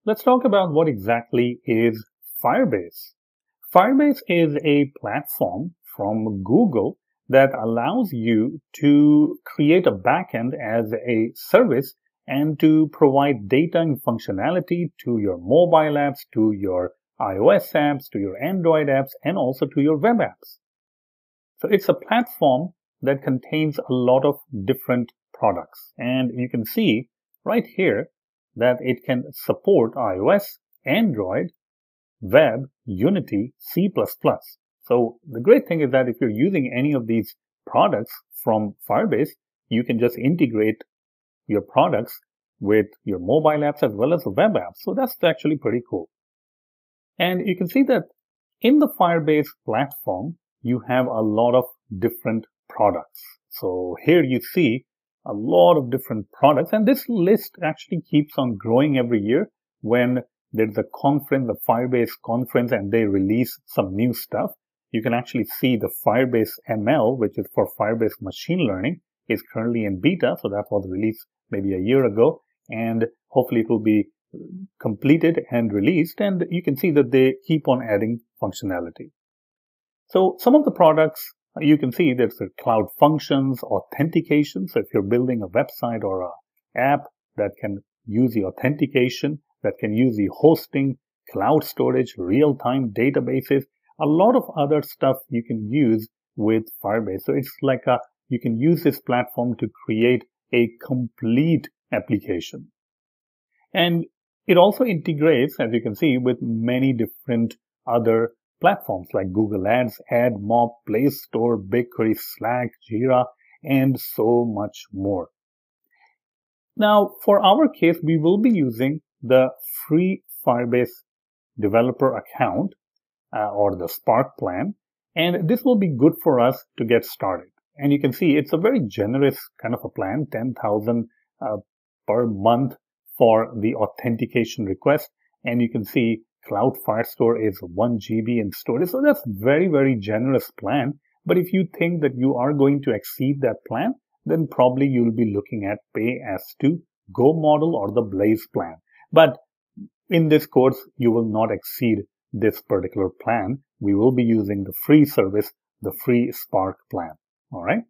Let's talk about what exactly is Firebase. Firebase is a platform from Google that allows you to create a backend as a service and to provide data and functionality to your mobile apps, to your iOS apps, to your Android apps, and also to your web apps. So it's a platform that contains a lot of different products. And you can see right here that it can support iOS, Android, Web, Unity, C++. So the great thing is that if you're using any of these products from Firebase, you can just integrate your products with your mobile apps as well as the web apps. So that's actually pretty cool. And you can see that in the Firebase platform, you have a lot of different products. So here you see a lot of different products, and this list actually keeps on growing every year when there's a conference, the Firebase conference, and they release some new stuff. You can actually see the Firebase ML, which is for Firebase machine learning, is currently in beta. So that was released maybe a year ago, and hopefully it will be completed and released. And you can see that they keep on adding functionality. So some of the products you can see there's the Cloud Functions, authentication. So if you're building a website or an app that can use the authentication, that can use the hosting, cloud storage, real-time databases, a lot of other stuff you can use with Firebase. So it's like you can use this platform to create a complete application. And it also integrates, as you can see, with many different other platforms like Google Ads, AdMob, Play Store, BigQuery, Slack, Jira, and so much more. Now, for our case, we will be using the free Firebase developer account or the Spark plan, and this will be good for us to get started. And you can see it's a very generous kind of a plan, 10,000 per month for the authentication request. And you can see Cloud Firestore is 1 GB in storage. So that's very, very generous plan. But if you think that you are going to exceed that plan, then probably you'll be looking at pay as to go model or the Blaze plan. But in this course, you will not exceed this particular plan. We will be using the free service, the free Spark plan. All right.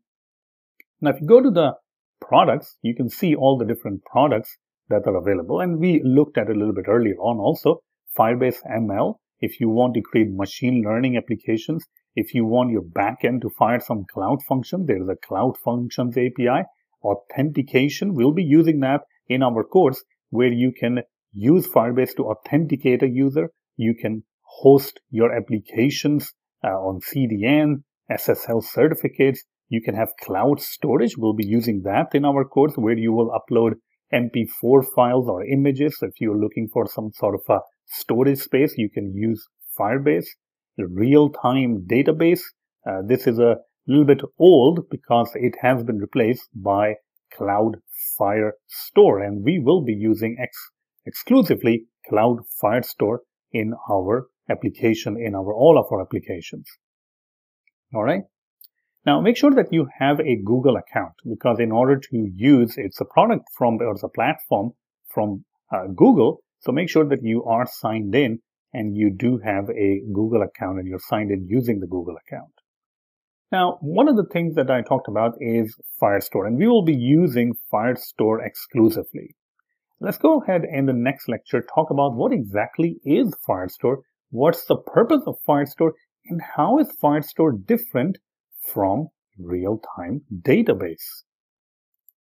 Now, if you go to the products, you can see all the different products that are available. And we looked at it a little bit earlier on also. Firebase ML, if you want to create machine learning applications, if you want your backend to fire some cloud function, there is a Cloud Functions API. Authentication, we'll be using that in our course where you can use Firebase to authenticate a user. You can host your applications on CDN, SSL certificates. You can have cloud storage. We'll be using that in our course where you will upload MP4 files or images. So if you're looking for some sort of a storage space, you can use Firebase. The real-time database. This is a little bit old because it has been replaced by Cloud Firestore, and we will be using exclusively Cloud Firestore in our application, in all of our applications. All right. Now make sure that you have a Google account, because in order to use, it's a product from, or it's a platform from Google. So make sure that you are signed in and you do have a Google account and you're signed in using the Google account. Now, one of the things that I talked about is Firestore, and we will be using Firestore exclusively. Let's go ahead in the next lecture talk about what exactly is Firestore, what's the purpose of Firestore, and how is Firestore different from real-time database.